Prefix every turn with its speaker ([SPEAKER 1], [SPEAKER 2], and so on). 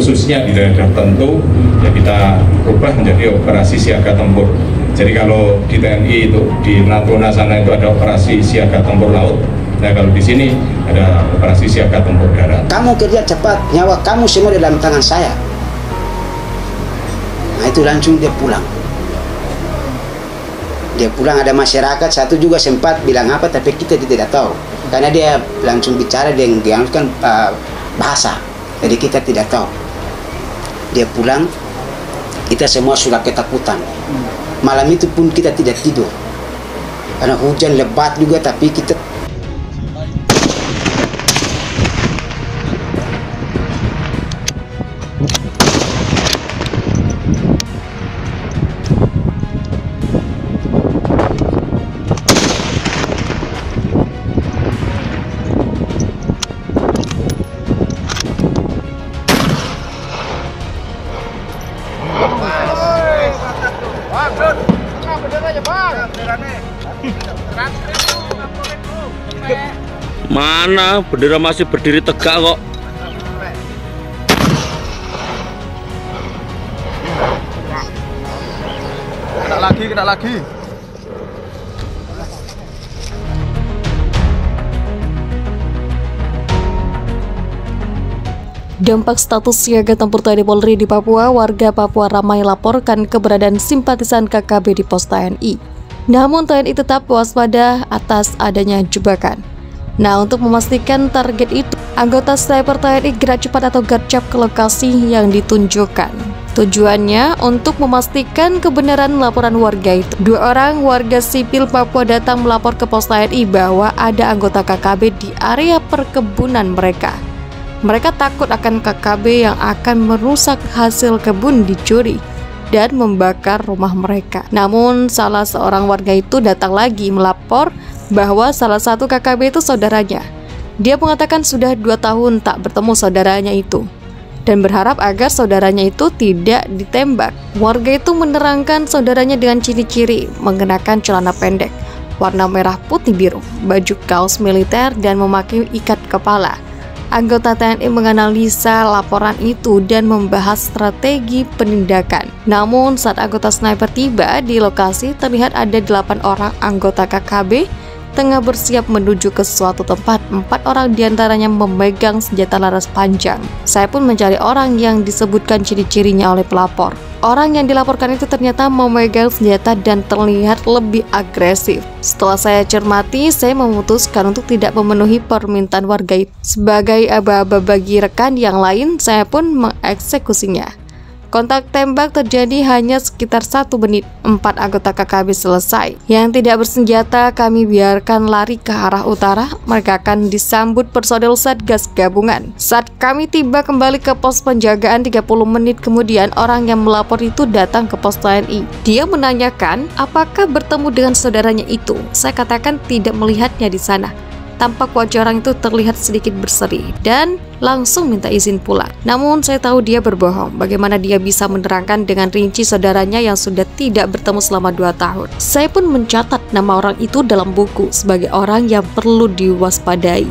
[SPEAKER 1] khususnya di daerah tertentu ya kita ubah menjadi operasi siaga tempur. Jadi kalau di TNI itu di Natuna sana itu ada operasi siaga tempur laut, nah kalau di sini ada operasi siaga tempur darat.
[SPEAKER 2] Kamu kerja cepat, nyawa kamu semua di dalam tangan saya. Nah itu langsung dia pulang. Dia pulang, ada masyarakat satu juga sempat bilang apa, tapi kita tidak tahu. Karena dia langsung bicara dengan kan bahasa, jadi kita tidak tahu. Dia pulang, kita semua sudah ketakutan. Malam itu pun kita tidak tidur. Karena hujan lebat juga, tapi kita
[SPEAKER 3] mana bendera masih berdiri tegak kok.
[SPEAKER 4] Kena lagi.
[SPEAKER 5] Dampak status siaga tempur TNI Polri di Papua, warga Papua ramai laporkan keberadaan simpatisan KKB di pos TNI. Namun TNI tetap waspada atas adanya jebakan. Nah, untuk memastikan target itu, anggota sniper TNI gerak cepat atau garcap ke lokasi yang ditunjukkan. Tujuannya untuk memastikan kebenaran laporan warga itu. 2 orang warga sipil Papua datang melapor ke pos TNI bahwa ada anggota KKB di area perkebunan mereka. Mereka takut akan KKB yang akan merusak hasil kebun dicuri dan membakar rumah mereka. Namun salah seorang warga itu datang lagi melapor bahwa salah satu KKB itu saudaranya. Dia mengatakan sudah 2 tahun tak bertemu saudaranya itu dan berharap agar saudaranya itu tidak ditembak. Warga itu menerangkan saudaranya dengan ciri-ciri mengenakan celana pendek warna merah putih biru, baju kaos militer dan memakai ikat kepala. Anggota TNI menganalisa laporan itu dan membahas strategi penindakan. Namun saat anggota sniper tiba di lokasi, terlihat ada 8 orang anggota KKB tengah bersiap menuju ke suatu tempat. 4 orang diantaranya memegang senjata laras panjang. Saya pun mencari orang yang disebutkan ciri-cirinya oleh pelapor. Orang yang dilaporkan itu ternyata memegang senjata dan terlihat lebih agresif. Setelah saya cermati, saya memutuskan untuk tidak memenuhi permintaan warga itu. Sebagai aba-aba bagi rekan yang lain, saya pun mengeksekusinya. Kontak tembak terjadi hanya sekitar 1 menit. 4 anggota KKB selesai. Yang tidak bersenjata kami biarkan lari ke arah utara. Mereka akan disambut personil Satgas Gabungan. Saat kami tiba kembali ke pos penjagaan 30 menit kemudian, orang yang melapor itu datang ke pos TNI. Dia menanyakan apakah bertemu dengan saudaranya itu. Saya katakan tidak melihatnya di sana. Tampak wajah orang itu terlihat sedikit berseri dan langsung minta izin pulang. Namun saya tahu dia berbohong. Bagaimana dia bisa menerangkan dengan rinci saudaranya yang sudah tidak bertemu selama 2 tahun. Saya pun mencatat nama orang itu dalam buku sebagai orang yang perlu diwaspadai.